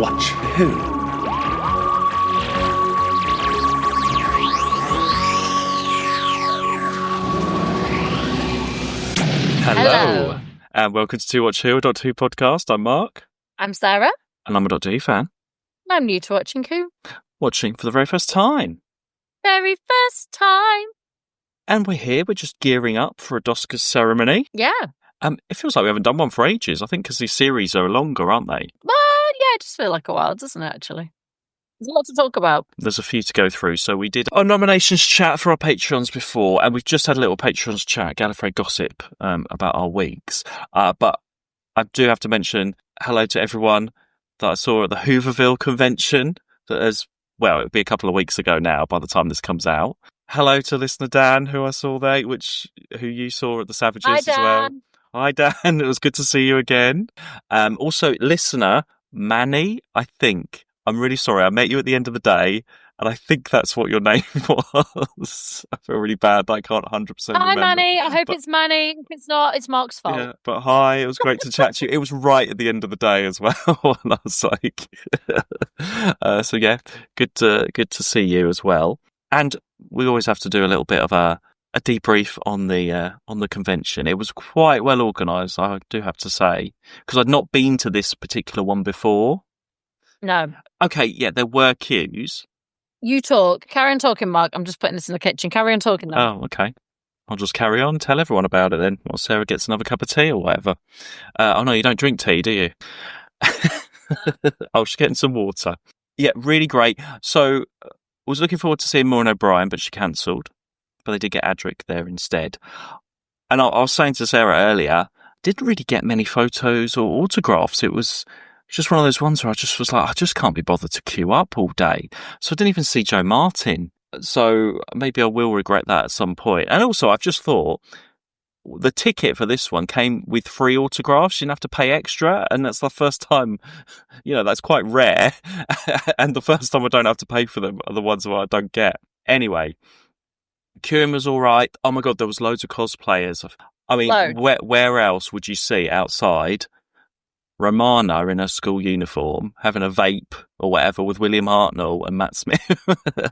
Watch who? Hello. And welcome to Watch Who, a Doctor Who podcast. I'm Mark. I'm Sarah. And I'm a Doctor Who fan. And I'm new to watching Who. Watching for the very first time. Very first time. And we're here, we're just gearing up for a Doscars ceremony. Yeah. It feels like we haven't done one for ages. I think because these series are longer, aren't they? Well, yeah, it just feels like a while, doesn't it, actually? There's a lot to talk about. There's a few to go through. So we did our nominations chat for our Patreons before, and we've just had a little Patreons chat, Gallifrey gossip, about our weeks. But I do have to mention hello to everyone that I saw at the Hooverville convention. That is, well, it'll be a couple of weeks ago now by the time this comes out. Hello to listener Dan, who I saw there, who you saw at the Savages Hi, as well. Hi, Dan. It was good to see you again. Also, listener Manny, I think. I'm really sorry. I met you at the end of the day, and I think that's what your name was. I feel really bad. I can't 100% remember. Hi, Manny. I hope it's Manny. If it's not, it's Mark's fault. Yeah, but hi. It was great to chat to you. It was right at the end of the day as well, and I was like, so yeah, good to see you as well. And we always have to do a little bit of a debrief on the convention. It was quite well organised, I do have to say, because I'd not been to this particular one before. No. Okay, yeah, there were queues. You talk. Carry on talking, Mark. I'm just putting this in the kitchen. Carry on talking now. Oh, okay. I'll just carry on. Tell everyone about it then. While Sarah gets another cup of tea or whatever. Oh no, you don't drink tea, do you? Oh, she's getting some water. Yeah, really great. So I was looking forward to seeing Maureen O'Brien, but she cancelled. But they did get Adric there instead. And I was saying to Sarah earlier, didn't really get many photos or autographs. It was just one of those ones where I just was like, I just can't be bothered to queue up all day. So I didn't even see Jo Martin. So maybe I will regret that at some point. And also, I've just thought the ticket for this one came with free autographs. You didn't have to pay extra. And that's the first time, that's quite rare. And the first time I don't have to pay for them are the ones where I don't get. Anyway, queuing was all right. Oh my God, there was loads of cosplayers. I mean, where else would you see outside Romana in her school uniform having a vape or whatever with William Hartnell and Matt Smith?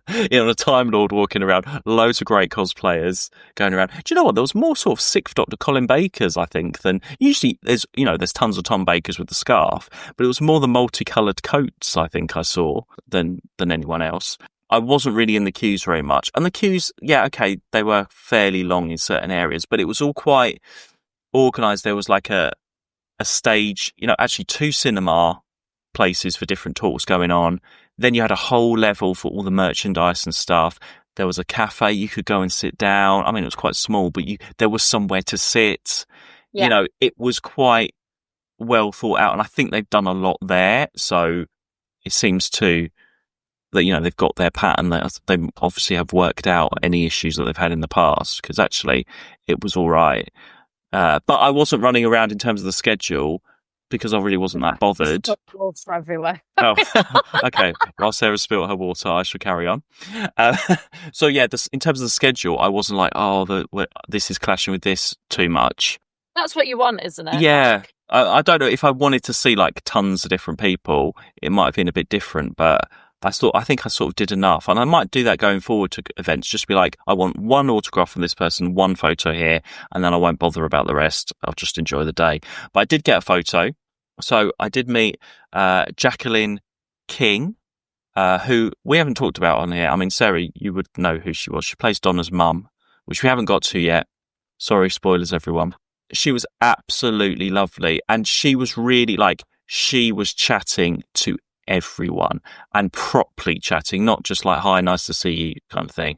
A Time Lord walking around. Loads of great cosplayers going around. Do you know what? There was more sort of Sixth Doctor Colin Bakers, I think, than usually. There's tons of Tom Bakers with the scarf, but it was more the multicoloured coats I think I saw than anyone else. I wasn't really in the queues very much. And the queues, yeah, okay, they were fairly long in certain areas, but it was all quite organised. There was like a stage, actually 2 cinema places for different talks going on. Then you had a whole level for all the merchandise and stuff. There was a cafe you could go and sit down. I mean, it was quite small, but there was somewhere to sit. Yeah. It was quite well thought out, and I think they've done a lot there. So it seems that they've got their pattern. They obviously have worked out any issues that they've had in the past, because actually it was all right. But I wasn't running around in terms of the schedule because I really wasn't that bothered. Water everywhere. Oh, okay. While Sarah spilt her water, I should carry on. So yeah, in terms of the schedule, I wasn't like, this is clashing with this too much. That's what you want, isn't it? Yeah. I don't know if I wanted to see like tons of different people, it might have been a bit different, but I think I sort of did enough, and I might do that going forward to events. Just be like, I want one autograph from this person, one photo here, and then I won't bother about the rest. I'll just enjoy the day. But I did get a photo, so I did meet Jacqueline King, who we haven't talked about on here. I mean, Sarah, you would know who she was. She plays Donna's mum, which we haven't got to yet. Sorry, spoilers, everyone. She was absolutely lovely, and she was really she was chatting to everyone and properly chatting, not just like, hi, nice to see you kind of thing.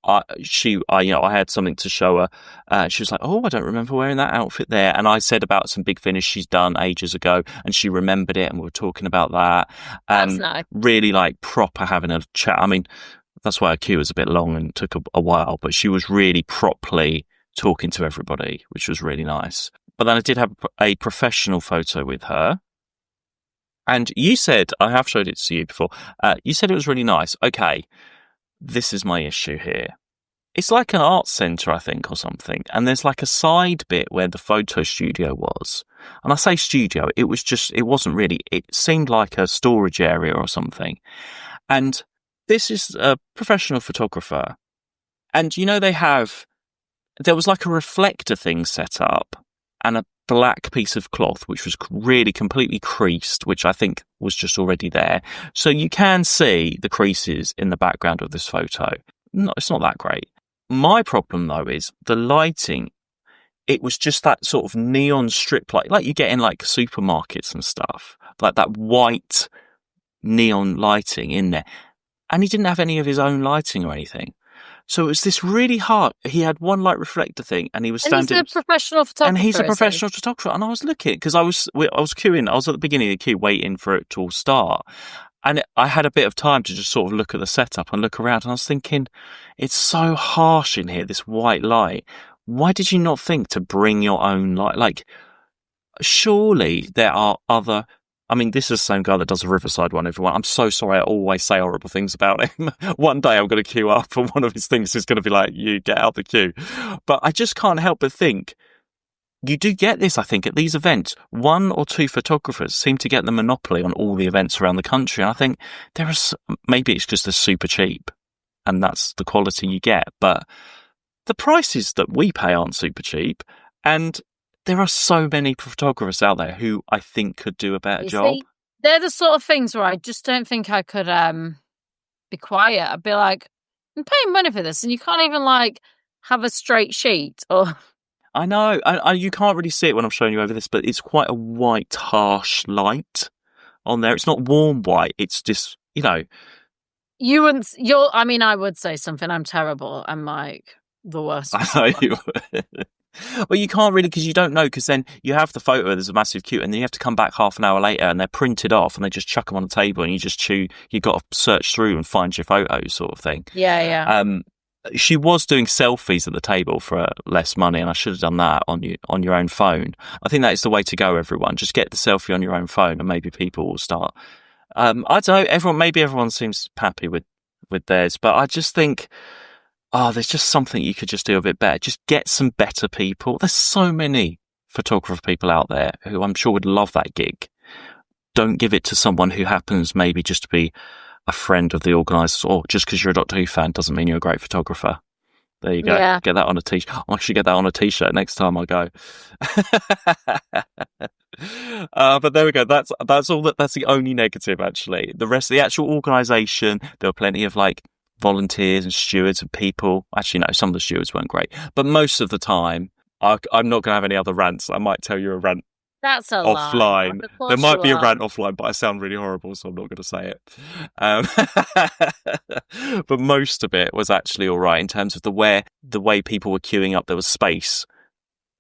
I had something to show her. She was like, oh, I don't remember wearing that outfit there. And I said about some Big Finish she's done ages ago, and she remembered it, and we were talking about that. That's nice. Really proper having a chat. I mean, that's why her queue was a bit long and took a while, but she was really properly talking to everybody, which was really nice. But then I did have a professional photo with her. And you said, I have showed it to you before, you said it was really nice. Okay, this is my issue here. It's like an art centre, I think, or something. And there's like a side bit where the photo studio was. And I say studio, it wasn't really, it seemed like a storage area or something. And this is a professional photographer. And, you know, there was like a reflector thing set up and a black piece of cloth, which was really completely creased, which I think was just already there. So you can see the creases in the background of this photo. No, it's not that great. My problem, though, is the lighting. It was just that sort of neon strip light, like you get in like supermarkets and stuff, like that white neon lighting in there. And he didn't have any of his own lighting or anything. So it was this really hard. He had one light reflector thing, and he was standing. And he's a professional photographer. And he's a professional photographer. And I was looking because I was queuing. I was at the beginning of the queue waiting for it to all start. And I had a bit of time to just sort of look at the setup and look around. And I was thinking, it's so harsh in here, this white light. Why did you not think to bring your own light? Like, surely there are other... I mean, this is the same guy that does a Riverside one, everyone. I'm so sorry I always say horrible things about him. One day I'm going to queue up and one of his things is going to be like, you get out the queue. But I just can't help but think, you do get this, I think, at these events. One or two photographers seem to get the monopoly on all the events around the country. And I think maybe it's just they're super cheap and that's the quality you get. But the prices that we pay aren't super cheap. And there are so many photographers out there who I think could do a better job. See, they're the sort of things where I just don't think I could be quiet. I'd be like, I'm paying money for this and you can't even like have a straight sheet or... I know. You can't really see it when I'm showing you over this, but it's quite a white, harsh light on there. It's not warm white. It's just, you know. I would say something. I'm terrible. I'm like the worst. I know you would. Well, you can't really, because you don't know, because then you have the photo, there's a massive queue, and then you have to come back half an hour later and they're printed off and they just chuck them on the table and you've got to search through and find your photos sort of thing. Yeah. She was doing selfies at the table for less money, and I should have done that on your own phone. I think that is the way to go, everyone. Just get the selfie on your own phone, and maybe people will start. I don't know. Maybe everyone seems happy with theirs, but I just think, there's just something you could just do a bit better. Just get some better people. There's so many photographer people out there who I'm sure would love that gig. Don't give it to someone who happens maybe just to be a friend of the organisers, or just because you're a Doctor Who fan doesn't mean you're a great photographer. There you go. Yeah. Get that on a t-shirt. I'll actually get that on a t-shirt next time I go. But there we go. That's all. That's the only negative, actually. The rest of the actual organisation, there were plenty of like volunteers and stewards and people. Actually, no, some of the stewards weren't great. But most of the time, I'm not going to have any other rants. I might tell you a rant. That's a offline. Lie. There might be a rant offline, but I sound really horrible, so I'm not going to say it. But most of it was actually all right in terms of the way people were queuing up. There was space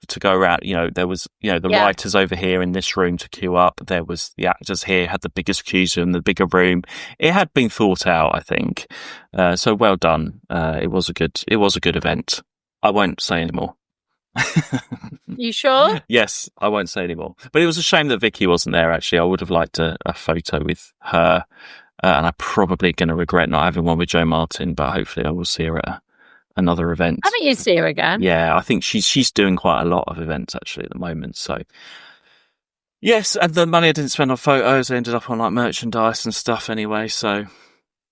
to go around. You know, there was the writers over here in this room to queue up. There was the actors here had the biggest queues in the bigger room. It had been thought out, I think. So well done. It was a good event. I won't say any more. You sure? Yes, I won't say anymore. But it was a shame that Vicky wasn't there, actually. I would have liked a photo with her. And I'm probably going to regret not having one with Jo Martin, but hopefully I will see her at another event. I think you'll see her again. Yeah, I think she's doing quite a lot of events, actually, at the moment. So, yes, and the money I didn't spend on photos, I ended up on like merchandise and stuff anyway. So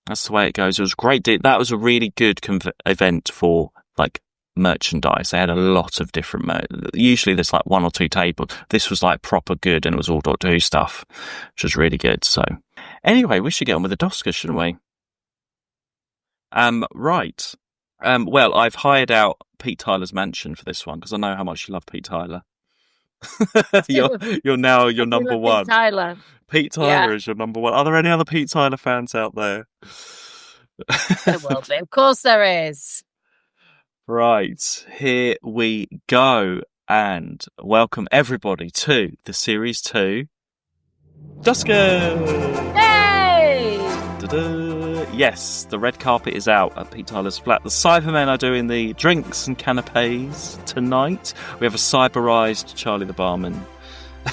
that's the way it goes. It was a great deal. That was a really good event for like merchandise. They had a lot of different usually there's like one or two tables. This was like proper good, and it was all Doctor Who stuff, which was really good. So anyway, we should get on with the Doscars, shouldn't we? Right. Well, I've hired out Pete Tyler's mansion for this one because I know how much you love Pete Tyler. you're now your number one. Pete Tyler is your number one. Are there any other Pete Tyler fans out there? There will be. Of course there is. Right, here we go, and welcome everybody to the Series 2 Doscars! Yay! Da-da. Yes, the red carpet is out at Pete Tyler's flat. The Cybermen are doing the drinks and canapes tonight. We have a cyberised Charlie the barman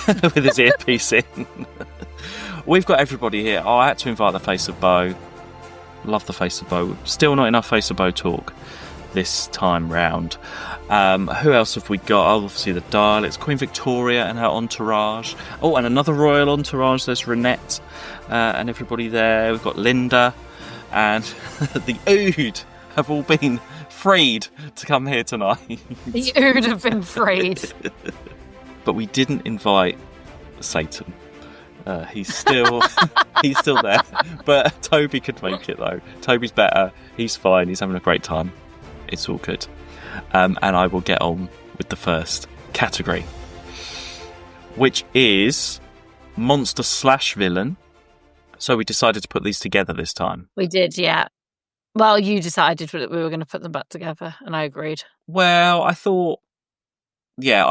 with his earpiece in. We've got everybody here. I had to invite the Face of Bo. Love the Face of Bo. Still not enough Face of Bo talk. this time round. Who else have we got? Obviously the Daleks, Queen Victoria and her entourage. Oh, and another royal entourage. There's Renette and everybody there. We've got Linda and the Ood have all been freed to come here tonight. The Ood have been freed. But we didn't invite Satan. He's still there. But Toby could make it though. Toby's better. He's fine. He's having a great time. It's all good. And I will get on with the first category, which is monster / villain. So we decided to put these together this time. We did, yeah. Well, you decided that we were going to put them back together, and I agreed. Well, I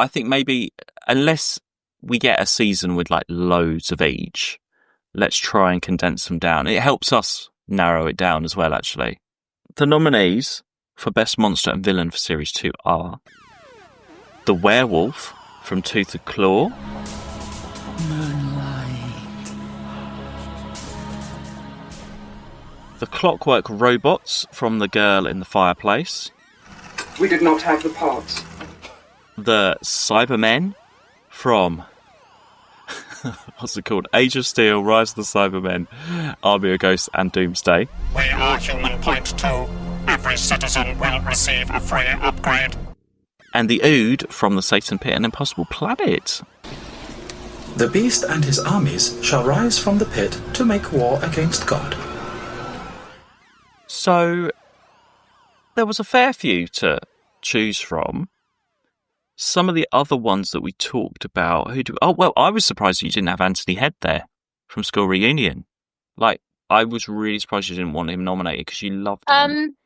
think maybe unless we get a season with like loads of each, let's try and condense them down. It helps us narrow it down as well, actually. The nominees for Best Monster and Villain for Series 2 are the Werewolf from Tooth and Claw, the Clockwork Robots from The Girl in the Fireplace, We did not have the parts. the Cybermen from what's it called? Age of Steel, Rise of the Cybermen, Army of Ghosts and Doomsday. We are Human Point 2. Every citizen will receive a free upgrade. And the Ood from the Satan Pit and Impossible Planet. The beast and his armies shall rise from the pit to make war against God. So there was a fair few to choose from. Some of the other ones that we talked about, I was surprised that you didn't have Anthony Head there from School Reunion. Like, I was really surprised you didn't want him nominated because you loved him.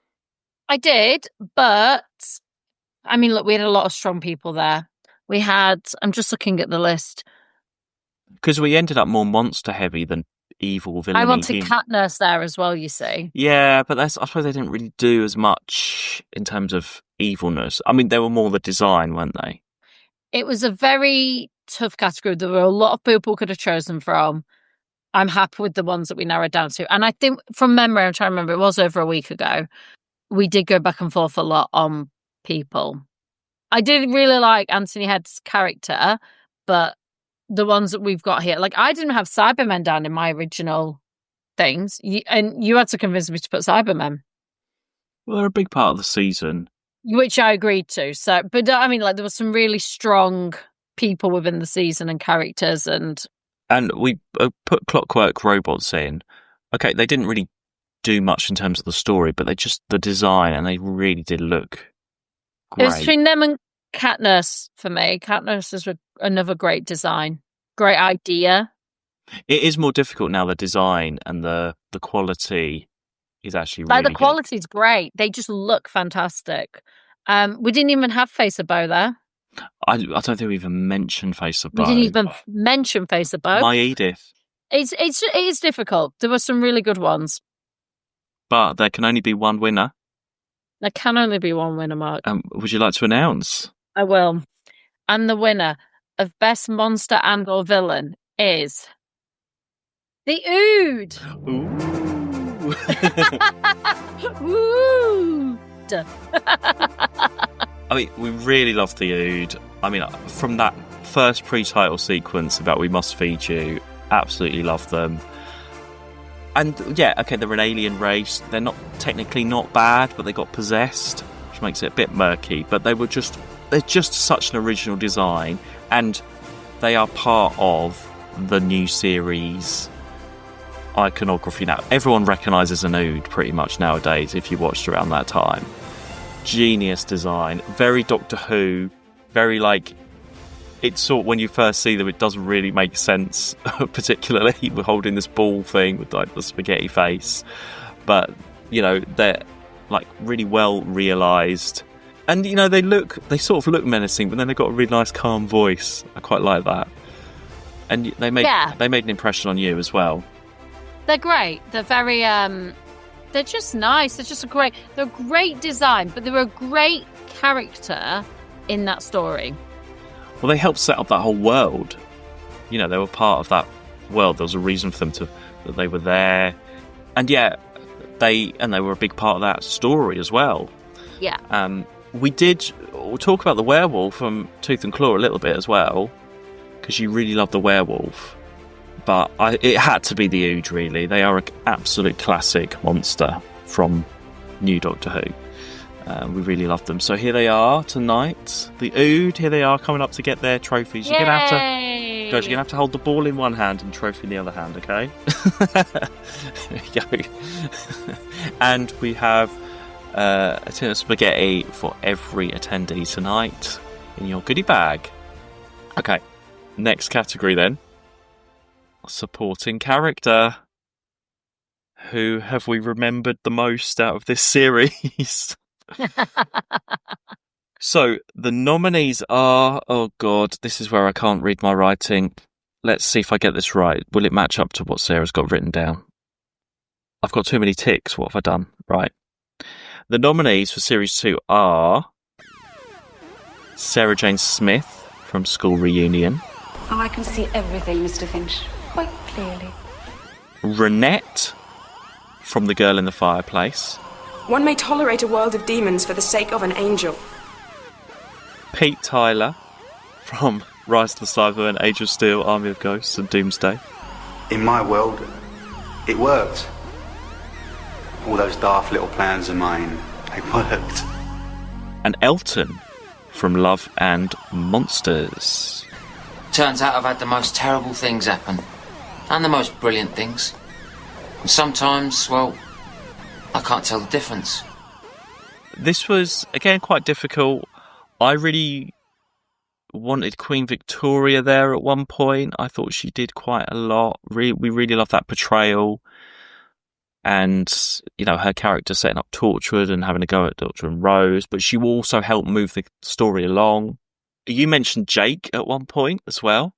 I did, but I mean, look, we had a lot of strong people there. We had, I'm just looking at the list. Because we ended up more monster heavy than evil villain. I wanted Cat Nurse there as well, you see. Yeah, but I suppose they didn't really do as much in terms of evilness. I mean, they were more the design, weren't they? It was a very tough category. There were a lot of people could have chosen from. I'm happy with the ones that we narrowed down to. And I think from memory, I'm trying to remember, it was over a week ago. We did go back and forth a lot on people. I did really like Anthony Head's character, but the ones that we've got here, like I didn't have Cybermen down in my original things, and you had to convince me to put Cybermen. Well, they're a big part of the season, which I agreed to. So, but I mean, like there were some really strong people within the season and characters, and we put Clockwork Robots in. Okay, they didn't really do much in terms of the story, but the design, and they really did look great. It was between them and Cat Nurse for me. Cat Nurse is another great design, great idea. It is more difficult now. The design and the quality is actually like really the quality's great. They just look fantastic. We didn't even have Face of Bow there. I don't think we even mentioned Face of Bow. We didn't even mention Face of Bow. My Edith. It is difficult. There were some really good ones. But there can only be one winner. There can only be one winner, Mark. Would you like to announce? I will. And the winner of Best Monster and or Villain is the Ood. Ooh. I mean, we really love the Ood. I mean, from that first pre-title sequence about We Must Feed You, absolutely love them. And yeah, okay, they're an alien race. They're technically not bad, but they got possessed, which makes it a bit murky. But they're just such an original design, and they are part of the new series iconography now. Everyone recognises an Ood pretty much nowadays if you watched around that time. Genius design, very Doctor Who, very like, it's sort when you first see them, it doesn't really make sense, particularly we're holding this ball thing with like the spaghetti face, but you know, they're like really well realised, and you know, they sort of look menacing, but then they've got a really nice calm voice. I quite like that, and they made an impression on you as well. They're great. They're very they're just nice. They're a great design, but they were a great character in that story. Well, they helped set up that whole world. You know, they were part of that world. There was a reason for them that they were there. And yeah, they were a big part of that story as well. Yeah. We'll talk about the werewolf from Tooth and Claw a little bit as well, because you really love the werewolf. But it had to be the Ood, really. They are an absolute classic monster from New Doctor Who. We really love them. So here they are tonight. The Ood, here they are coming up to get their trophies. You're going to have to hold the ball in one hand and trophy in the other hand, okay? And we have a tin of spaghetti for every attendee tonight in your goodie bag. Okay, next category then. Supporting character. Who have we remembered the most out of this series? So, the nominees are... Oh, God, this is where I can't read my writing. Let's see if I get this right. Will it match up to what Sarah's got written down? I've got too many ticks. What have I done? Right. The nominees for Series 2 are... Sarah Jane Smith from School Reunion. Oh, I can see everything, Mr. Finch, quite clearly. Renette from The Girl in the Fireplace. One may tolerate a world of demons for the sake of an angel. Pete Tyler from Rise to the Cybermen, Age of Steel, Army of Ghosts and Doomsday. In my world, it worked. All those daft little plans of mine, they worked. And Elton from Love and Monsters. Turns out I've had the most terrible things happen. And the most brilliant things. And sometimes, well, I can't tell the difference. This was, again, quite difficult. I really wanted Queen Victoria there at one point. I thought she did quite a lot. We really loved that portrayal. And, you know, her character setting up Torchwood and having a go at Doctor and Rose. But she also helped move the story along. You mentioned Jake at one point as well,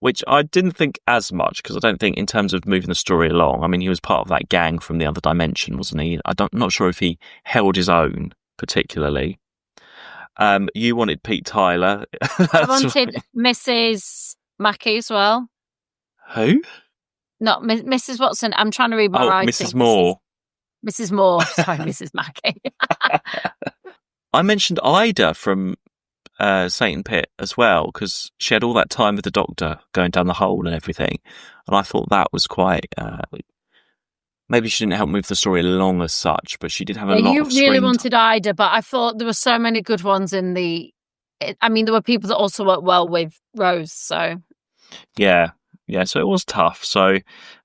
which I didn't think as much, because I don't think in terms of moving the story along, I mean, he was part of that gang from the other dimension, wasn't he? Not sure if he held his own particularly. You wanted Pete Tyler. I wanted Mrs. Mackey as well. Who? Not Mrs. Watson. I'm trying to read my writing. Mrs. Moore. Mrs. Moore. Sorry, Mrs. Mackey. I mentioned Ida from Satan Pit as well, because she had all that time with the Doctor going down the hole and everything, and I thought that was quite maybe she didn't help move the story along as such, but she did have a lot you of really screen wanted Ida, but I thought there were so many good ones in I mean, there were people that also worked well with Rose, so yeah, so it was tough. So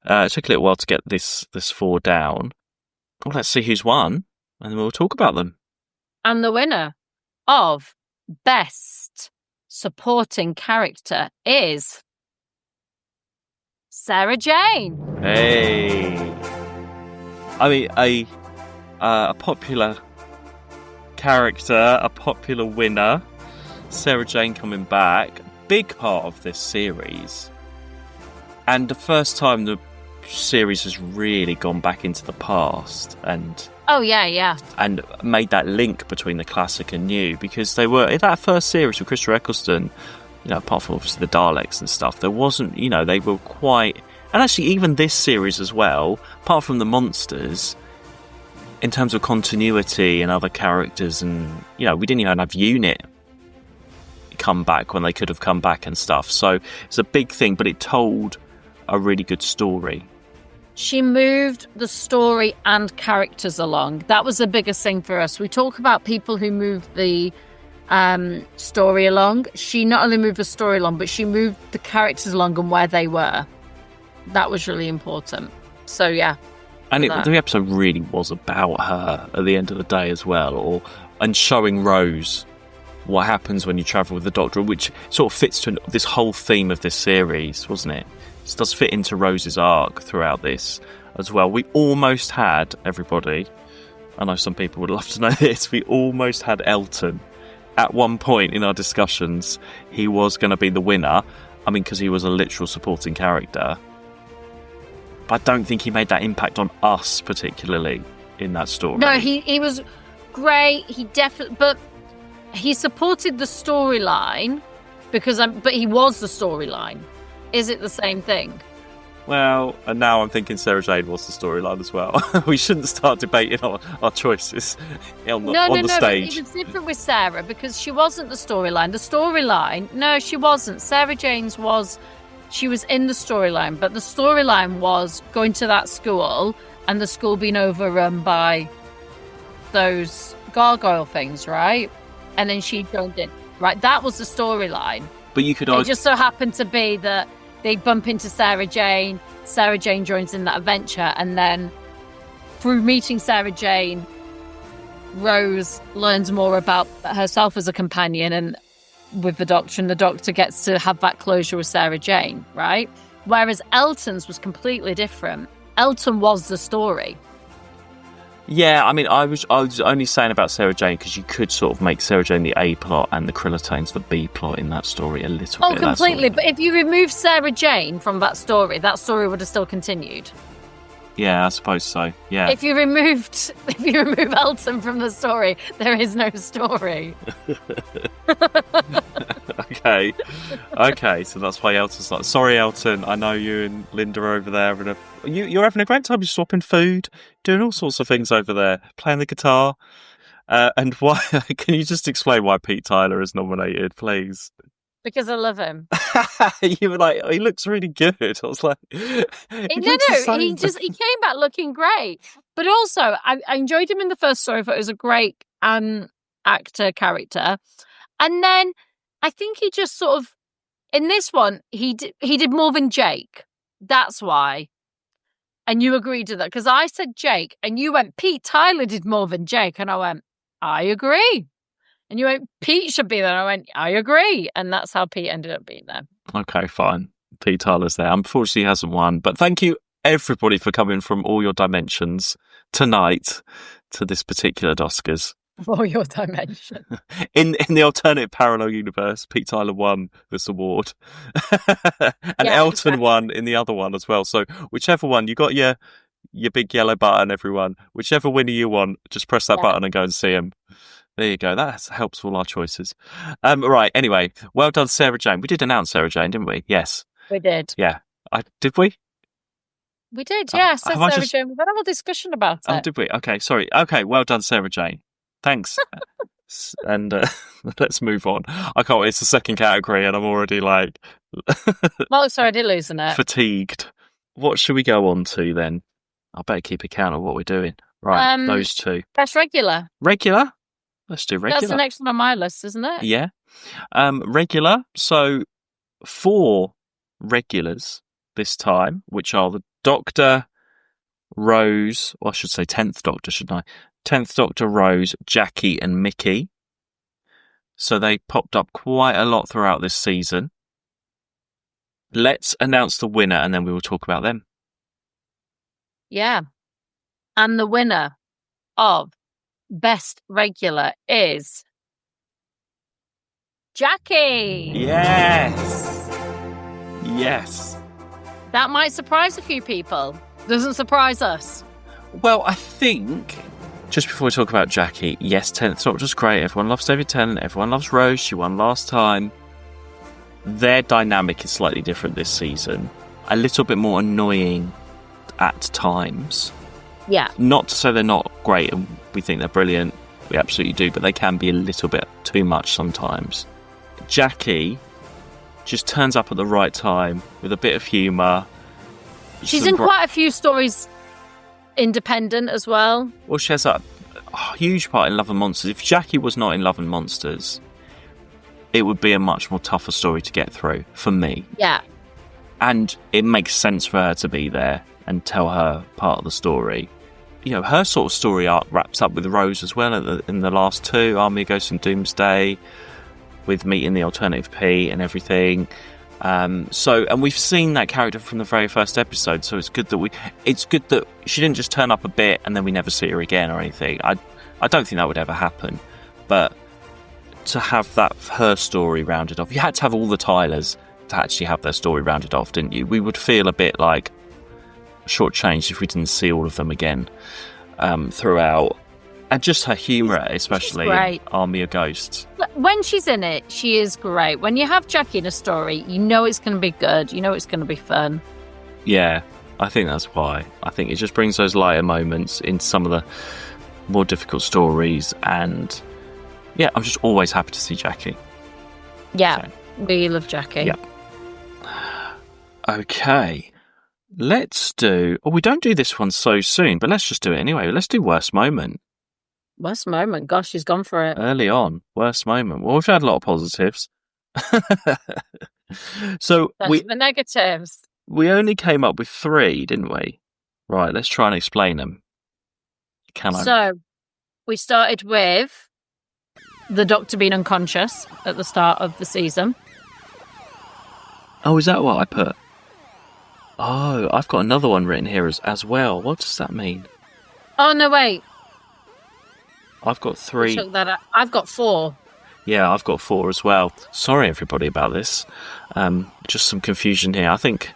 it took a little while to get this 4 down. Well, let's see who's won and then we'll talk about them. And the winner of Best Supporting Character is Sarah Jane. Hey, I mean, a popular character, a popular winner. Sarah Jane coming back, big part of this series, and the first time the series has really gone back into the past and and made that link between the classic and new, because they were in that first series with Christopher Eccleston, you know, apart from obviously the Daleks and stuff, there wasn't, you know, they were quite, and actually even this series as well, apart from the monsters, in terms of continuity and other characters, and, you know, we didn't even have Unit come back when they could have come back and stuff, so it's a big thing, but it told a really good story. She moved the story and characters along. That was the biggest thing for us. We talk about people who move the story along. She not only moved the story along, but she moved the characters along and where they were. That was really important. So, yeah. And the episode really was about her at the end of the day as well, and showing Rose what happens when you travel with the Doctor, which sort of fits to this whole theme of this series, wasn't it? This does fit into Rose's arc throughout this as well. We almost had, everybody, I know some people would love to know this, we almost had Elton. At one point in our discussions, he was going to be the winner. I mean, because he was a literal supporting character. But I don't think he made that impact on us particularly in that story. No, he was great. He definitely, but he supported the storyline but he was the storyline. Is it the same thing? Well, and now I'm thinking Sarah Jane was the storyline as well. We shouldn't start debating our choices on the stage. But it was different with Sarah because she wasn't the storyline. No, she wasn't. Sarah Jane's was. She was in the storyline, but the storyline was going to that school and the school being overrun by those gargoyle things, right? And then she joined in. Right, that was the storyline. But you could It argue... just so happened to be that they bump into Sarah Jane joins in that adventure, and then through meeting Sarah Jane, Rose learns more about herself as a companion and with the Doctor, and the Doctor gets to have that closure with Sarah Jane, right? Whereas Elton's was completely different. Elton was the story. Yeah, I mean, I was only saying about Sarah Jane because you could sort of make Sarah Jane the A plot and the Krillitanes the B plot in that story a little bit. Oh, completely. But if you remove Sarah Jane from that story would have still continued. Yeah, I suppose so. Yeah. If you remove Elton from the story, there is no story. Okay, so that's why Elton's like, sorry, Elton, I know you and Linda are over there, and you're having a great time. You're swapping food, doing all sorts of things over there, playing the guitar. And why? Can you just explain why Pete Tyler is nominated, please? Because I love him. You were like, he looks really good. I was like, he came back looking great. But also, I enjoyed him in the first story. I thought it was a great actor character, and then I think he just sort of in this one he did more than Jake. That's why. And you agreed to that because I said Jake, and you went Pete Tyler did more than Jake, and I went I agree. And you went, Pete should be there. And I went, I agree. And that's how Pete ended up being there. Okay, fine. Pete Tyler's there. Unfortunately, he hasn't won. But thank you, everybody, for coming from all your dimensions tonight to this particular Doscars. All your dimensions. In the alternate parallel universe, Pete Tyler won this award. And Elton won in the other one as well. So whichever one, you got your big yellow button, everyone. Whichever winner you want, just press that button and go and see him. There you go. That helps all our choices. Right. Anyway, well done, Sarah Jane. We did announce Sarah Jane, didn't we? Yes. We did. Yeah. Did we? We did. Yeah. So Sarah Jane. We've had a whole discussion about it. Oh, did we? Okay. Sorry. Okay. Well done, Sarah Jane. Thanks. And let's move on. I can't wait. It's the second category, and I'm already like. Well, sorry, I did losing it. Fatigued. What should we go on to then? I better keep account of what we're doing. Right. Those two. Best regular. Regular. Let's do regular. That's the next one on my list, isn't it? Yeah. Regular. So 4 regulars this time, which are the Doctor, Rose, or I should say 10th Doctor, shouldn't I? 10th Doctor, Rose, Jackie and Mickey. So they popped up quite a lot throughout this season. Let's announce the winner and then we will talk about them. Yeah. And the winner of Best Regular is Jackie. Yes. That might surprise a few people. Doesn't surprise us. Well, I think, just before we talk about Jackie, yes, 10th Doctor's great. Everyone loves David Tennant. Everyone loves Rose. She won last time. Their dynamic is slightly different this season. A little bit more annoying at times. Yeah. Not to say they're not great and we think they're brilliant. We absolutely do, but they can be a little bit too much sometimes. Jackie just turns up at the right time with a bit of humour. She's in quite a few stories independent as well. Well, she has a huge part in Love and Monsters. If Jackie was not in Love and Monsters, it would be a much more tougher story to get through for me. Yeah. And it makes sense for her to be there and tell her part of the story. You know, her sort of story arc wraps up with Rose as well in the last 2, Army of Ghosts and Doomsday, with meeting the alternative P and everything. And we've seen that character from the very first episode, so it's good that she didn't just turn up a bit and then we never see her again or anything. I don't think that would ever happen, but to have her story rounded off, you had to have all the Tylers to actually have their story rounded off, didn't you? We would feel a bit like shortchanged if we didn't see all of them again throughout. And just her humour, especially in Army of Ghosts. When she's in it, she is great. When you have Jackie in a story, you know it's going to be good. You know it's going to be fun. Yeah, I think that's why. I think it just brings those lighter moments into some of the more difficult stories, and yeah, I'm just always happy to see Jackie. Yeah, we love Jackie. Yeah. Okay, let's do... Oh, we don't do this one so soon, but let's just do it anyway. Let's do worst moment. Worst moment. Gosh, she's gone for it. Early on, worst moment. Well, we've had a lot of positives. So That's the negatives. we only came up with 3, didn't we? Right, let's try and explain them. So, we started with the Doctor being unconscious at the start of the season. Oh, is that what I put? Oh, I've got another one written here as well. What does that mean? Oh, no, wait. I've got 3. Took that out. I've got 4. Yeah, I've got 4 as well. Sorry, everybody, about this. Just some confusion here. I think...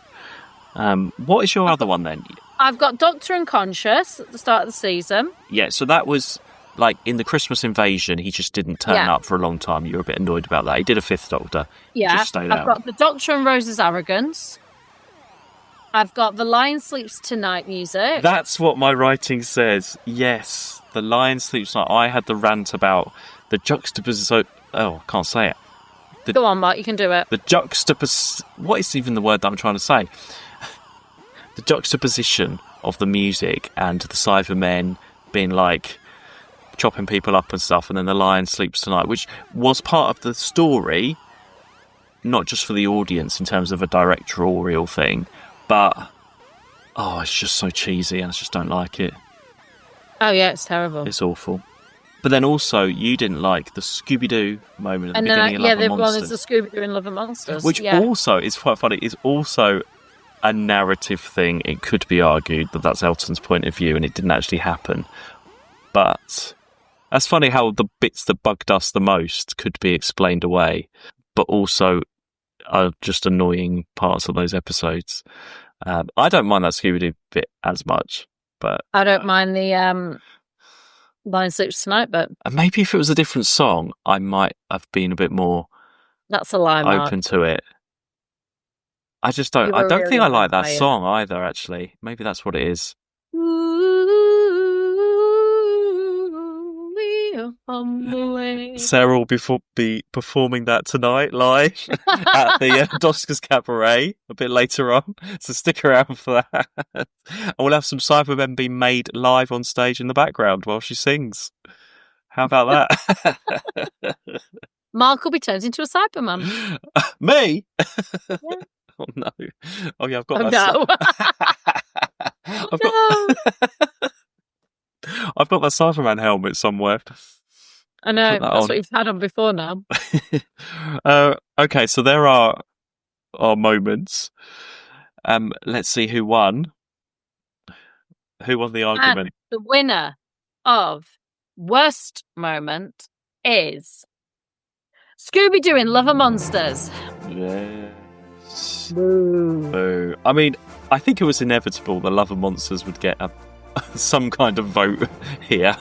what is your other one, then? I've got Doctor unconscious at the start of the season. Yeah, so that was, like, in the Christmas invasion, he just didn't turn up for a long time. You were a bit annoyed about that. He did a 5th Doctor. Yeah. Just stayed I've out. got the Doctor and Rose's arrogance. I've got the Lion Sleeps Tonight music. That's what my writing says. Yes, the Lion Sleeps Tonight. I had the rant about the juxtaposition... Oh, I can't say it. Go on, Mark, you can do it. The what is even the word that I'm trying to say? The juxtaposition of the music and the Cybermen being like chopping people up and stuff, and then the Lion Sleeps Tonight, which was part of the story, not just for the audience in terms of a directorial thing, but it's just so cheesy and I just don't like it. Oh yeah, it's terrible. It's awful. But then also, you didn't like the Scooby-Doo moment at the beginning of Love and Monsters. One is the Scooby-Doo in Love and Monsters. Which also is quite funny. It's also a narrative thing. It could be argued that that's Elton's point of view and it didn't actually happen. But that's funny how the bits that bugged us the most could be explained away, but also are just annoying parts of those episodes. I don't mind that Scooby-Doo bit as much, but... I don't mind the... Lion Sleeps Tonight, but maybe if it was a different song, I might have been a bit more that's a lie, open to it. I just don't. I don't think I like that song either. Actually, maybe that's what it is. Sarah will be performing that tonight live at the Doscars Cabaret a bit later on, so stick around for that. And we'll have some Cybermen being made live on stage in the background while she sings. How about that? Mark will be turned into a Cyberman. Me? Yeah. Oh no! Oh yeah, I've got I've got that Cyberman helmet somewhere. I know, that's what you've had on before now. Okay, so there are our moments. Let's see who won. Who won the argument? And the winner of worst moment is Scooby-Doo in Love and Monsters. Yes. Boo. I mean, I think it was inevitable the Love and Monsters would get some kind of vote here,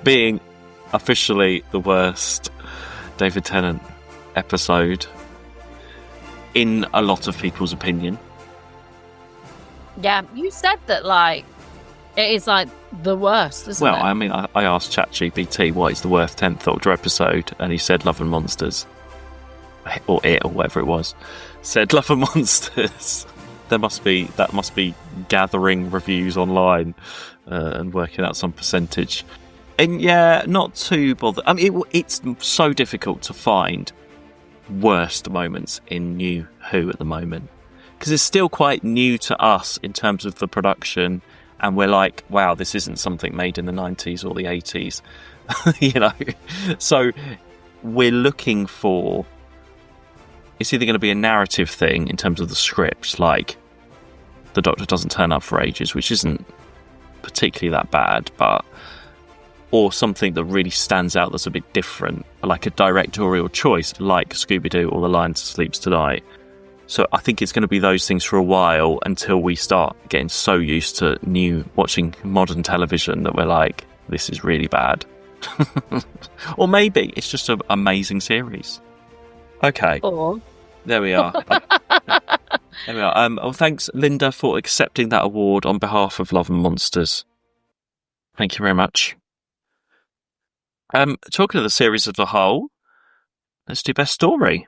being officially the worst David Tennant episode in a lot of people's opinion. Yeah, you said that, like, it is, like, the worst, isn't it? Well, I mean, I asked ChatGPT what is the worst 10th Doctor episode, and he said Love and Monsters. Or it, or whatever it was. Said Love and Monsters. That must be gathering reviews online and working out some percentage. And yeah, not too bothered. I mean, it's so difficult to find worst moments in New Who at the moment, because it's still quite new to us in terms of the production, and we're like, wow, this isn't something made in the 90s or the 80s. You know, so we're looking for, it's either going to be a narrative thing in terms of the script, like the Doctor doesn't turn up for ages, which isn't particularly that bad, but or something that really stands out that's a bit different, like a directorial choice, like Scooby-Doo or The Lion Sleeps Tonight. So I think it's going to be those things for a while until we start getting so used to watching modern television that we're like, this is really bad. Or maybe it's just an amazing series. Okay. Or there we are. There we are. Thanks, Linda, for accepting that award on behalf of Love and Monsters. Thank you very much. Talking of the series as a whole, let's do Best Story.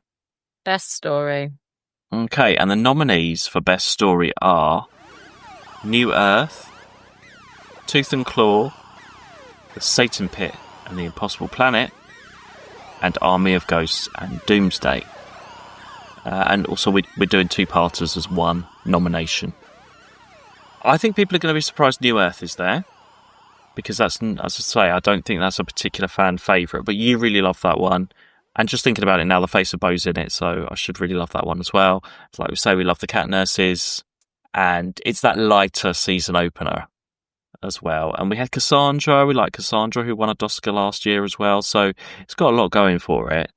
Best Story. Okay, and the nominees for Best Story are New Earth, Tooth and Claw, The Satan Pit and the Impossible Planet, and Army of Ghosts and Doomsday. And also we're doing two-parters as one nomination. I think people are going to be surprised New Earth is there, because that's, as I say, I don't think that's a particular fan favourite, but you really love that one. And just thinking about it now, The Face of Bo's in it, so I should really love that one as well. Like we say, we love The Cat Nurses, and it's that lighter season opener as well. And we had Cassandra, we like Cassandra, who won a Doscar last year as well, so it's got a lot going for it.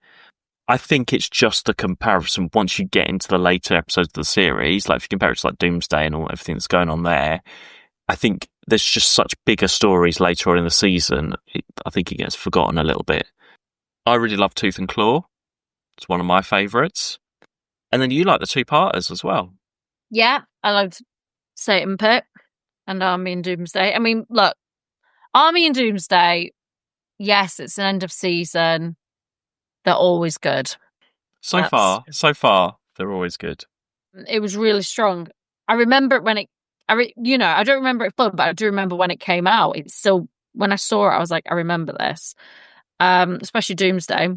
I think it's just the comparison once you get into the later episodes of the series, like if you compare it to like Doomsday and everything that's going on there, I think there's just such bigger stories later on in the season, I think it gets forgotten a little bit. I really love Tooth and Claw. It's one of my favourites. And then you like the two-parters as well. Yeah, I loved Satan Pit and Army and Doomsday. I mean, look, Army and Doomsday, yes, it's an end of season. They're always good. So far, they're always good. It was really strong. I remember it when it, I don't remember it fully, but I do remember when it came out. It's still, when I saw it, I was like, I remember this. Especially Doomsday.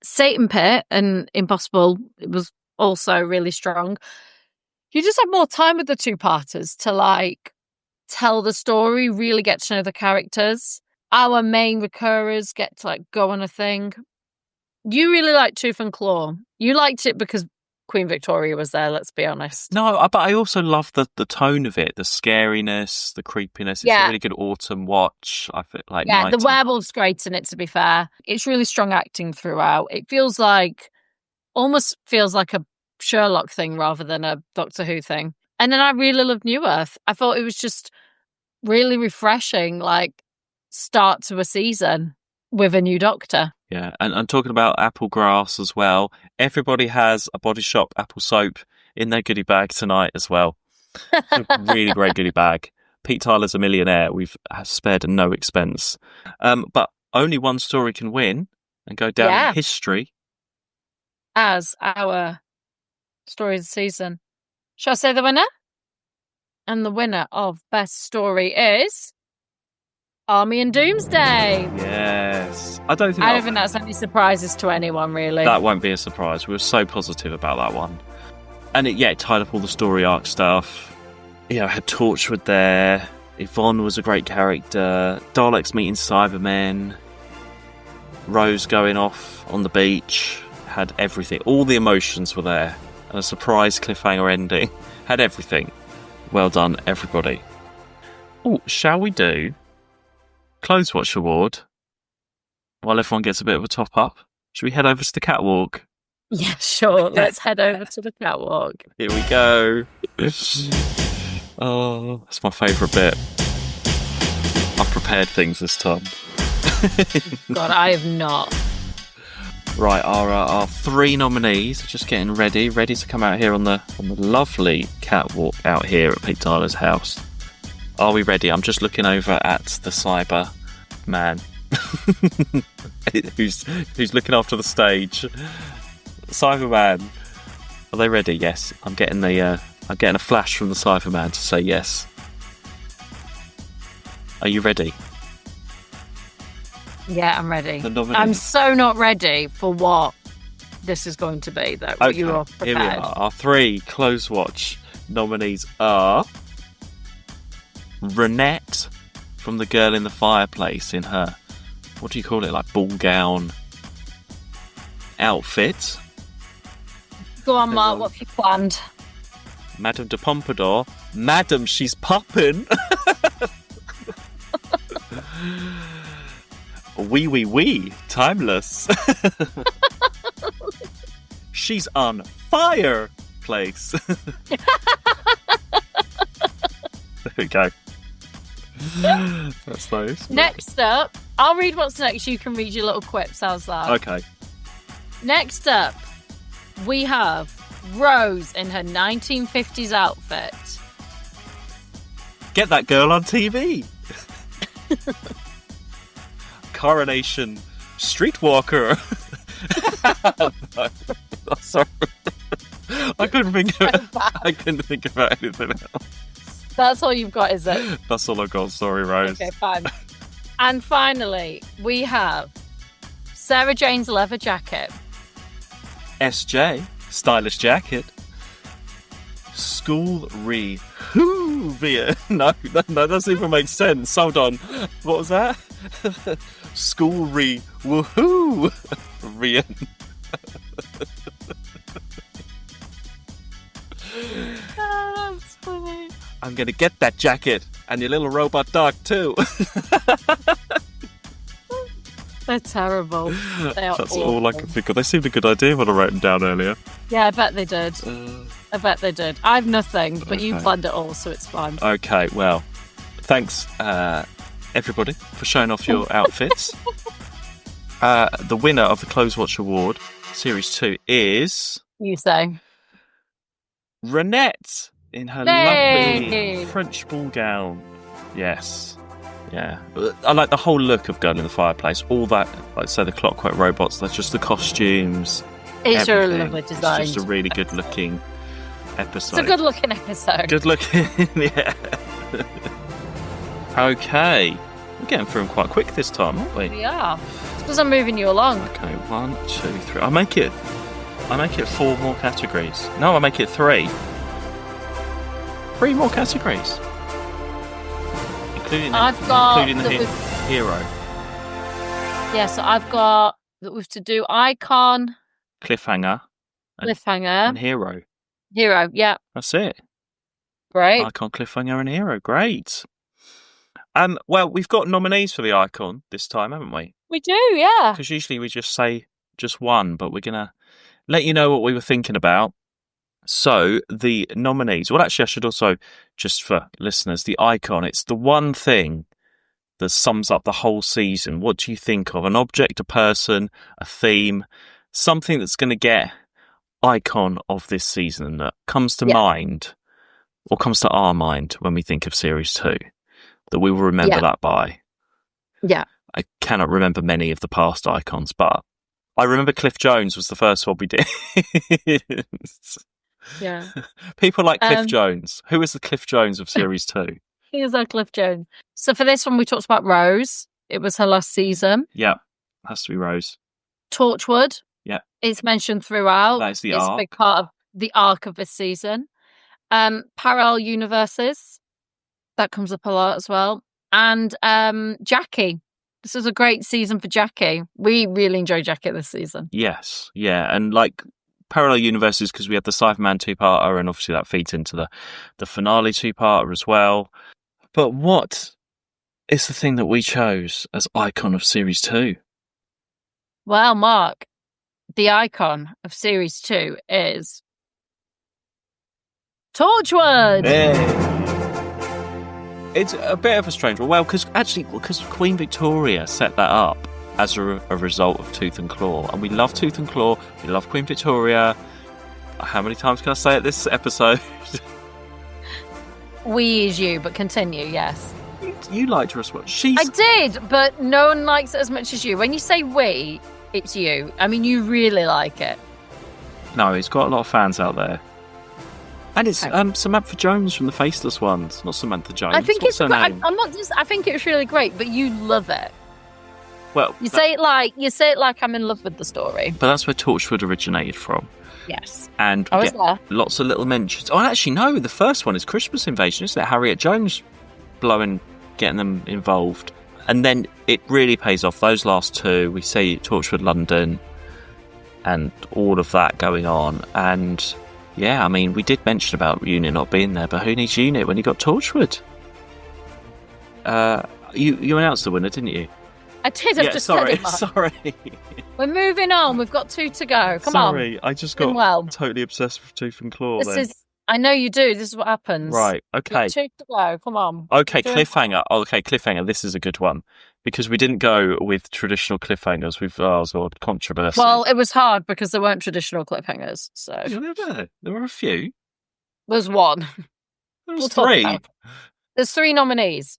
Satan Pit and Impossible, it was also really strong. You just have more time with the two-parters to like tell the story, really get to know the characters. Our main recurrers get to like go on a thing. You really like Tooth and Claw. You liked it because Queen Victoria was there, let's be honest. No, but I also love the tone of it, the scariness, the creepiness. It's a really good autumn watch. I feel like the werewolf's great in it, to be fair. It's really strong acting throughout. It feels like, almost feels like a Sherlock thing rather than a Doctor Who thing. And then I really loved New Earth. I thought it was just really refreshing, like start to a season with a new Doctor. Yeah, and I'm talking about apple grass as well. Everybody has a Body Shop apple soap in their goodie bag tonight as well. A really great goodie bag. Pete Tyler's a millionaire. We've spared no expense. But only one story can win and go down in history as our story of the season. Shall I say the winner? And the winner of Best Story is Army and Doomsday. Yes. I don't think that's any surprises to anyone, really. That won't be a surprise. We were so positive about that one. And it tied up all the story arc stuff. Had Torchwood there. Yvonne was a great character. Daleks meeting Cybermen. Rose going off on the beach. Had everything. All the emotions were there. And a surprise cliffhanger ending. Had everything. Well done, everybody. Oh, shall we do Clothes Watch Award while everyone gets a bit of a top up? Should we head over to the catwalk? Yeah, sure. Let's head over to the catwalk. Here we go. Oh, that's my favourite bit. I've prepared things this time. God, I have not. Right, our three nominees are just getting ready to come out here on the lovely catwalk out here at Pete Tyler's house. Are we ready? I'm just looking over at the Cyber Man who's looking after the stage. Cyberman, are they ready? Yes. I'm getting a flash from the Cyberman to say yes. Are you ready? Yeah, I'm ready. I'm so not ready for what this is going to be, though. Okay, you are prepared. Here we are. Our three Clothes Watch nominees are Renette from The Girl in the Fireplace in her, what do you call it, like ball gown outfit. Go on, Mark, what have you planned? Madame de Pompadour. Madam, she's poppin'. Wee, timeless. She's on fire place. There we go. That's those. Next up, I'll read what's next. You can read your little quips. How's that? Okay. Next up, we have Rose in her 1950s outfit. Get that girl on TV. Coronation Streetwalker. No, sorry. I couldn't think about anything else. That's all you've got, is it? That's all I got. Sorry, Rose. Okay, fine. And finally, we have Sarah Jane's leather jacket. SJ, stylish jacket. School re-hoovia. No, that doesn't even make sense. Hold on. What was that? School re-woohoo. Rian. Oh, that's funny. I'm going to get that jacket and your little robot dog too. They're terrible. They are That's awful. all I can think of. They seemed a good idea when I wrote them down earlier. Yeah, I bet they did. I bet they did. I've nothing, but you Okay. planned it all, so it's fine. Okay, well, thanks everybody for showing off your outfits. The winner of the Clothes Watch Award, Series 2, is You say. Renette in her Yay! lovely French ball gown. Yes. Yeah. I like the whole look of Girl in the Fireplace. All that, like say the Clockwork Robots, that's just the costumes. It's a everything. lovely design. It's just a really good looking episode. It's a good looking episode. Good looking, yeah. Okay. We're getting through them quite quick this time, aren't we? We are. It's because I'm moving you along. Okay, 1, 2, 3. I make it 4 more categories. No, I make it 3. 3 more categories. Including the hero. Yeah, so I've got that we've to do icon, Cliffhanger. cliffhanger, And hero. hero. Yeah, That's it. great. Icon, cliffhanger, and hero. Great. Well, we've got nominees for the icon this time, haven't we? We do, yeah. Because usually we just say just one, but we're going to let you know what we were thinking about. So, the nominees. Well, actually, I should also, just for listeners, the icon, it's the one thing that sums up the whole season. What do you think of? An object, a person, a theme, something that's going to get icon of this season that comes to mind, or comes to our mind when we think of Series 2, that we will remember that by. Yeah. I cannot remember many of the past icons, but I remember Cliff Jones was the first one we did. Yeah. People like Cliff Jones. Who is the Cliff Jones of Series 2? Here's our Cliff Jones. So for this one, we talked about Rose. It was her last season. Yeah, has to be Rose. Torchwood. Yeah. It's mentioned throughout. That is the It's arc. a big part of the arc of this season. Parallel universes. That comes up a lot as well. And Jackie. This is a great season for Jackie. We really enjoyed Jackie this season. Yes, yeah, and like parallel universes because we had the Cyberman 2-parter, and obviously that feeds into the finale 2-parter as well. But what is the thing that we chose as icon of Series 2? Well, Mark, the icon of Series 2 is Torchwood. It's a bit of a strange one. Well, because Queen Victoria set that up as a result of Tooth and Claw. And we love Tooth and Claw. We love Queen Victoria. How many times can I say it this episode? We is you, but continue, yes. You liked her as well. I did, but no one likes it as much as you. When you say we, it's you. I mean, you really like it. No, he's got a lot of fans out there. And it's Samantha Jones from the Faceless Ones, not Samantha Jones. I think What's it's. her name? I'm not just. I think it's really great, but you love it. Well, You say it like I'm in love with the story. but that's where Torchwood originated from. Yes. And I we was get there. lots of little mentions. Oh, actually, no, the first one is Christmas Invasion, isn't it? Harriet Jones getting them involved. And then it really pays off. Those last two, we see Torchwood London and all of that going on. And yeah, I mean, we did mention about Unit not being there, but who needs Unit when you got Torchwood? You announced the winner, didn't you? I did. I've just said it, Mark. Sorry. We're moving on. We've got 2 to go. Come on. Sorry, I just got totally obsessed with Tooth and Claw. This then. is I know you do. This is what happens. Right. Okay. Two to go. Come on. Okay. You're doing- Cliffhanger. Okay. Cliffhanger. This is a good one because we didn't go with traditional cliffhangers. We've controversy. Well, it was hard because there weren't traditional cliffhangers. So Yeah, there were a few. there's one. There was We'll talk three. about it. There's 3 nominees.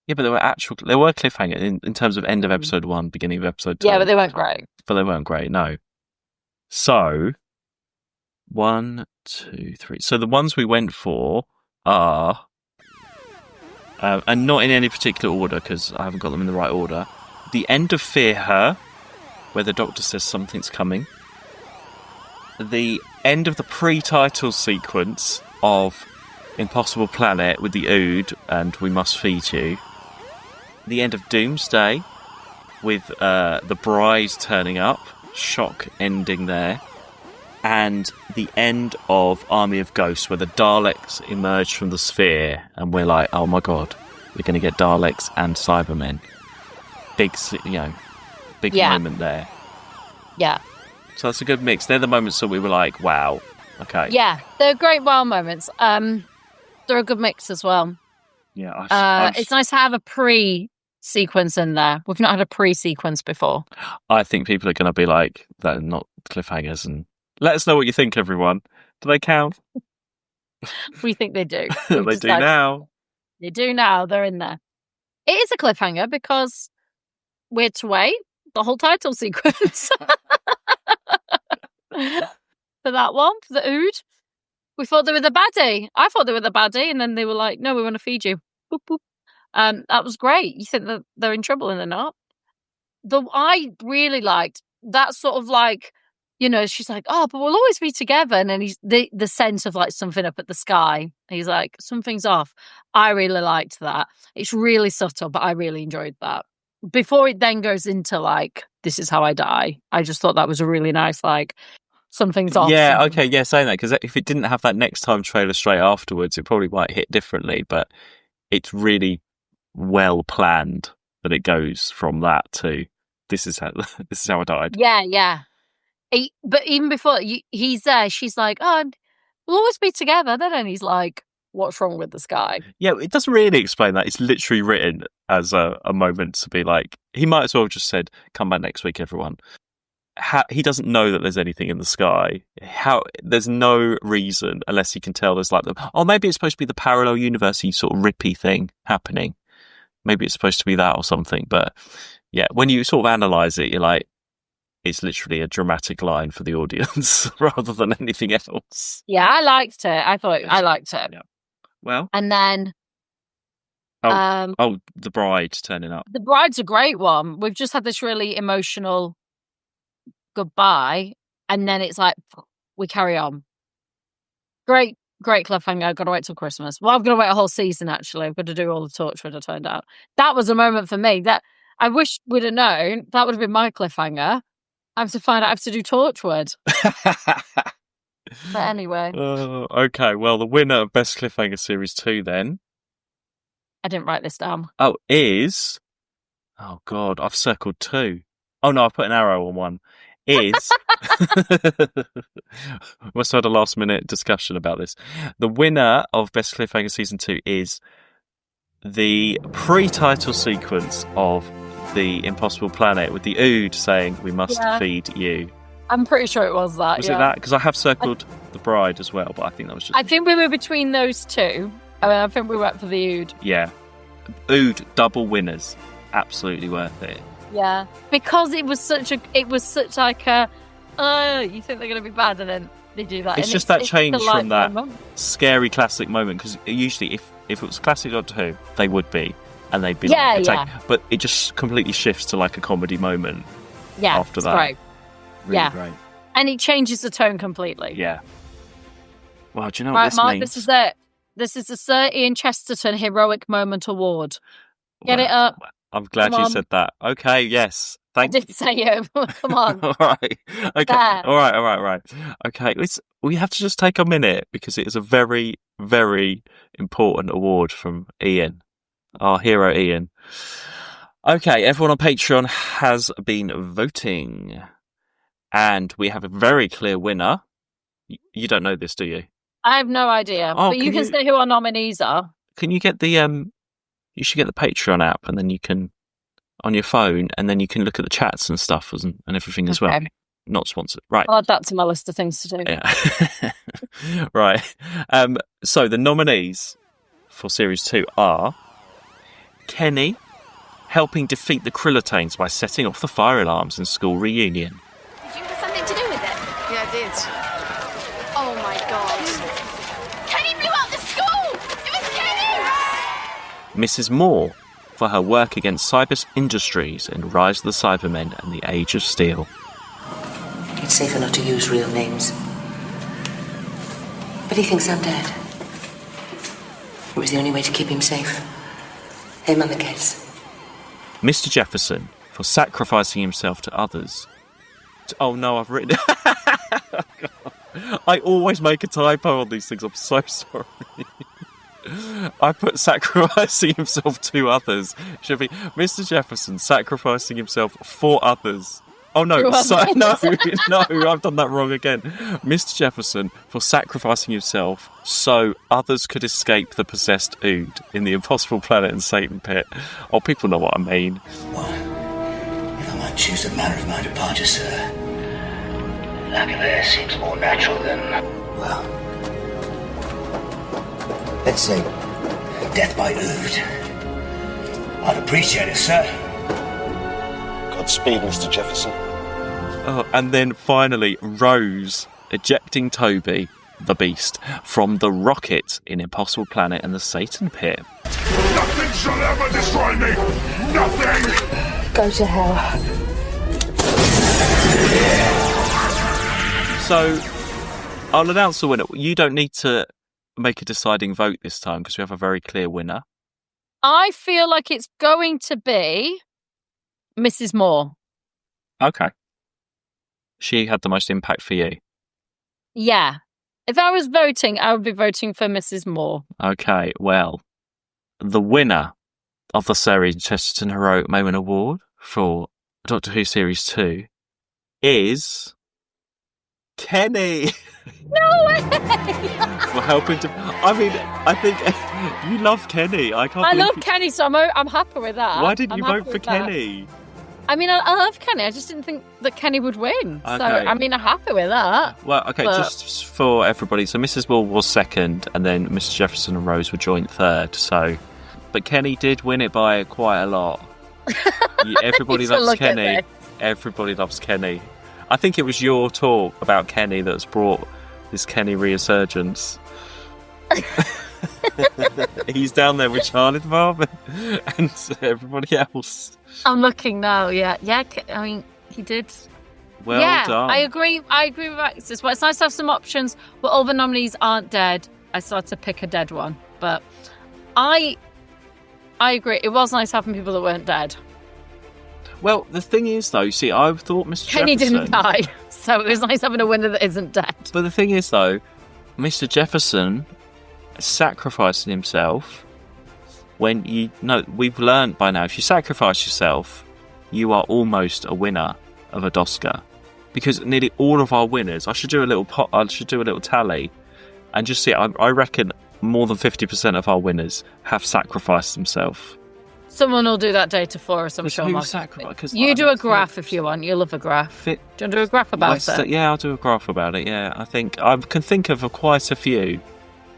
Yeah, but there were cliffhangers in terms of end of episode 1, beginning of episode 2. Yeah, but they weren't great. But they weren't great. No. So 1, 2, 3. So the ones we went for are, and not in any particular order because I haven't got them in the right order. The end of Fear Her, where the Doctor says something's coming. The end of the pre-title sequence of Impossible Planet with the Ood and We Must Feed You. The end of Doomsday with the bride turning up. Shock ending there. And the end of Army of Ghosts, where the Daleks emerge from the sphere, and we're like, oh my god, we're going to get Daleks and Cybermen. Big moment there. Yeah. So that's a good mix. They're the moments that we were like, wow, okay. Yeah, they're great wow moments. They're a good mix as well. Yeah, it's nice to have a pre-sequence in there. We've not had a pre-sequence before. I think people are going to be like, they're not cliffhangers, and let us know what you think, everyone. Do they count? We think they do. They do now. They do now. They're in there. It is a cliffhanger because we're to wait the whole title sequence for that one, for the Ood. We thought they were the baddie. I thought they were the baddie, and then they were like, no, we want to feed you. Boop, boop. That was great. You think that they're in trouble and they're not. I really liked that sort of like, she's like, oh, but we'll always be together. And then he's the sense of like something up at the sky. He's like, something's off. I really liked that. It's really subtle, but I really enjoyed that. Before it then goes into like, this is how I die. I just thought that was a really nice, like, something's off. Yeah, okay, yeah, saying that, because if it didn't have that next time trailer straight afterwards, it probably might hit differently, but it's really well planned that it goes from that to this is how I died. Yeah. But even before he's there, she's like, oh, we'll always be together. Then he's like, what's wrong with the sky? Yeah, it doesn't really explain that. It's literally written as a moment to be like, he might as well have just said, come back next week, everyone. He doesn't know that there's anything in the sky. There's no reason, unless he can tell there's like maybe it's supposed to be the parallel universe-y sort of rippy thing happening. Maybe it's supposed to be that or something. But yeah, when you sort of analyse it, you're like, it's literally a dramatic line for the audience rather than anything else. Yeah, I liked it. I liked it. Yeah. Well, and then the bride turning up. The bride's a great one. We've just had this really emotional goodbye, and then it's like we carry on. Great cliffhanger. I've got to wait till Christmas. Well, I've got to wait a whole season. Actually, I've got to do all the Torchwood. I turned out that was a moment for me that I wish we'd have known. That would have been my cliffhanger. I have to find out. I have to do Torchwood. But anyway. Okay. Well, the winner of Best Cliffhanger Series 2 then. I didn't write this down. Is. Oh God, I've circled 2. Oh no, I put an arrow on 1. Is. Must have had a last minute discussion about this. The winner of Best Cliffhanger Season 2 is the pre-title sequence of the Impossible Planet with the Ood saying, we must feed you. I'm pretty sure it was that. Was it that? Because I have circled the bride as well, but I think that was just... I think we were between those two. I think we went for the Ood. Yeah. Ood, double winners. Absolutely worth it. Yeah. Because it was such like a, you think they're going to be bad, and then they do that. It's and just that change from that moment. Scary classic moment, because usually if it was classic Doctor Who, they would be. And they'd be like, but it just completely shifts to like a comedy moment. Yeah, after that. Great. Really great. And it changes the tone completely. Yeah. Well, do you know what this Mark, means? This is it. This is the Sir Ian Chesterton Heroic Moment Award. Get it up. I'm glad you said that. Okay, yes. Thank you. I did say it. Come on. All right. Okay. There. All right. Okay, we have to just take a minute because it is a very, very important award from Ian. Our hero, Ian. Okay, everyone on Patreon has been voting. And we have a very clear winner. You don't know this, do you? I have no idea. Oh, but you can say who our nominees are. Can you get the you should get the Patreon app, and then you can on your phone, and then you can look at the chats and stuff and everything as well. Not sponsored, right? I'll add that to my list of things to do. Yeah. Right. So the nominees for Series 2 are Kenny, helping defeat the Krillitanes by setting off the fire alarms in school reunion. Did you have something to do with it? Yeah, I did. Oh my god. Kenny blew up the school! It was Kenny! Mrs. Moore, for her work against cyber industries in Rise of the Cybermen and the Age of Steel. It's safer not to use real names. But he thinks I'm dead. It was the only way to keep him safe. Him and the kids. Mr. Jefferson, for sacrificing himself to others. Oh no, I've written it. I always make a typo on these things. I'm so sorry. I put sacrificing himself to others. It should be Mr. Jefferson sacrificing himself for others. Oh no, no, I've done that wrong again. Mr. Jefferson for sacrificing himself so others could escape the possessed Ood in the Impossible Planet and Satan Pit. Oh, people know what I mean. Well, if I might choose the manner of my departure, sir, lack of air seems more natural than, well, let's say, death by Ood. I'd appreciate it, sir. Godspeed, Mr. Jefferson. Oh, and then finally, Rose ejecting Toby, the Beast, from the rocket in Impossible Planet and the Satan Pit. Nothing shall ever destroy me! Nothing! Go to hell. So, I'll announce the winner. You don't need to make a deciding vote this time because we have a very clear winner. I feel like it's going to be Mrs. Moore. Okay. She had the most impact for you. Yeah. If I was voting, I would be voting for Mrs. Moore. Okay, well, the winner of the Sarah Chesterton Heroic Moment Award for Doctor Who Series 2 is Kenny. No way! For helping to... I mean, I think you love Kenny. I love Kenny, so I'm happy with that. Why didn't you vote for Kenny? I mean, I love Kenny. I just didn't think that Kenny would win. Okay. So, I mean, I'm happy with that. Well, okay, just for everybody. So Mrs. Moore was second, and then Mr. Jefferson and Rose were joint third. So, but Kenny did win it by quite a lot. Everybody loves Kenny. Everybody loves Kenny. I think it was your talk about Kenny that's brought this Kenny resurgence. He's down there with Charlie Barber and everybody else. I'm looking now, yeah. Yeah, I mean, he did. Well done. I agree with Alexis. Well, it's nice to have some options, but all the nominees aren't dead. I still had to pick a dead one. But I agree. It was nice having people that weren't dead. Well, the thing is, though, see, I thought Mr. Kenny Jefferson... didn't die, so it was nice having a winner that isn't dead. But the thing is, though, Mr. Jefferson sacrificing himself when we've learned by now, if you sacrifice yourself, you are almost a winner of a Doscar. Because nearly all of our winners, I should do a little tally and just see, I reckon more than 50% of our winners have sacrificed themselves. Someone will do that data for us, I'm sure. You do a graph if you want. You love a graph. Do you want to do a graph about it? Yeah, I'll do a graph about it, yeah. I think I can think of quite a few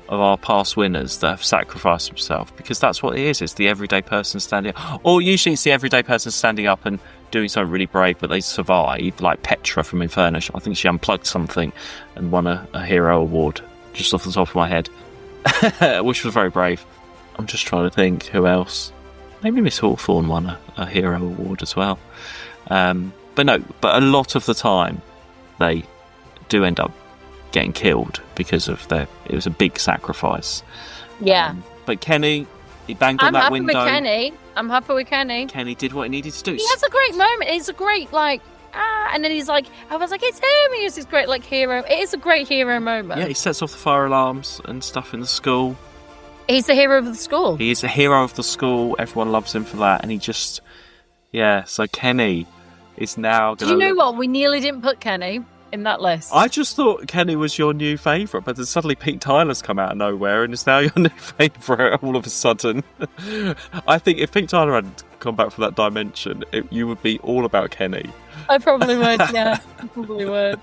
of our past winners that have sacrificed themselves, because that's what it is. It's the everyday person standing up. Or usually it's the everyday person standing up and doing something really brave, but they survive, like Petra from Inferno. I think she unplugged something and won a hero award, just off the top of my head, which was very brave. I'm just trying to think who else. Maybe Miss Hawthorne won a hero award as well. But a lot of the time they do end up getting killed because of it was a big sacrifice. Yeah. But Kenny, he banged on that window. I'm happy with Kenny. Kenny did what he needed to do. He has a great moment. It's a great, and then he's like, I was like, it's him. He has this great, hero. It is a great hero moment. Yeah, he sets off the fire alarms and stuff in the school. He's the hero of the school. He is the hero of the school. Everyone loves him for that. And he just, so Kenny is now going to... Do you know what? We nearly didn't put Kenny. in that list. I just thought Kenny was your new favourite, but then suddenly Pete Tyler's come out of nowhere and is now your new favourite all of a sudden. I think if Pete Tyler hadn't come back from that dimension, you would be all about Kenny. I probably would, yeah. I probably would.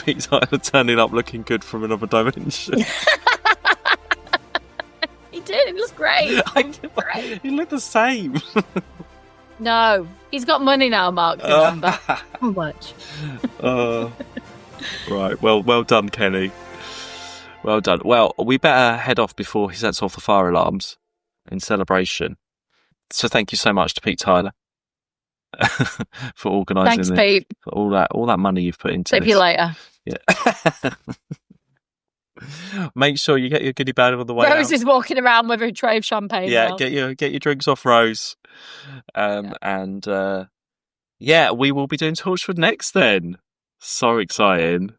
Pete Tyler turning up looking good from another dimension. He did, he looked great. He looked the same. No, he's got money now, Mark, remember. How much? Right, well done, Kenny. Well done. Well, we better head off before he sets off the fire alarms in celebration. So thank you so much to Pete Tyler for organising Pete. for all that money you've put into Tip this. you later. Yeah. Make sure you get your goodie bag on the way Rose out. is walking around with her tray of champagne. Yeah, now. get your drinks off Rose. And we will be doing Torchwood next then. So exciting.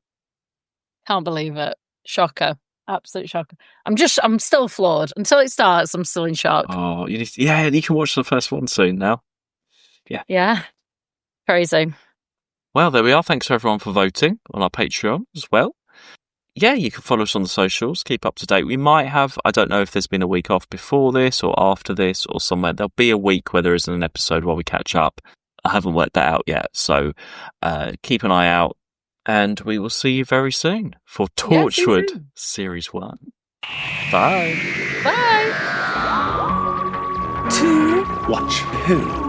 Can't believe it. Shocker. Absolute shocker. I'm still floored. Until it starts, I'm still in shock. Oh, you can watch the first one soon now. Yeah. Yeah. Crazy. Well, there we are. Thanks to everyone for voting on our Patreon as well. Yeah, you can follow us on the socials, keep up to date. We might have, I don't know if there's been a week off before this or after this or somewhere. There'll be a week where there isn't an episode while we catch up. I haven't worked that out yet. So keep an eye out and we will see you very soon for Torchwood Series 1. Bye. Bye. To watch who?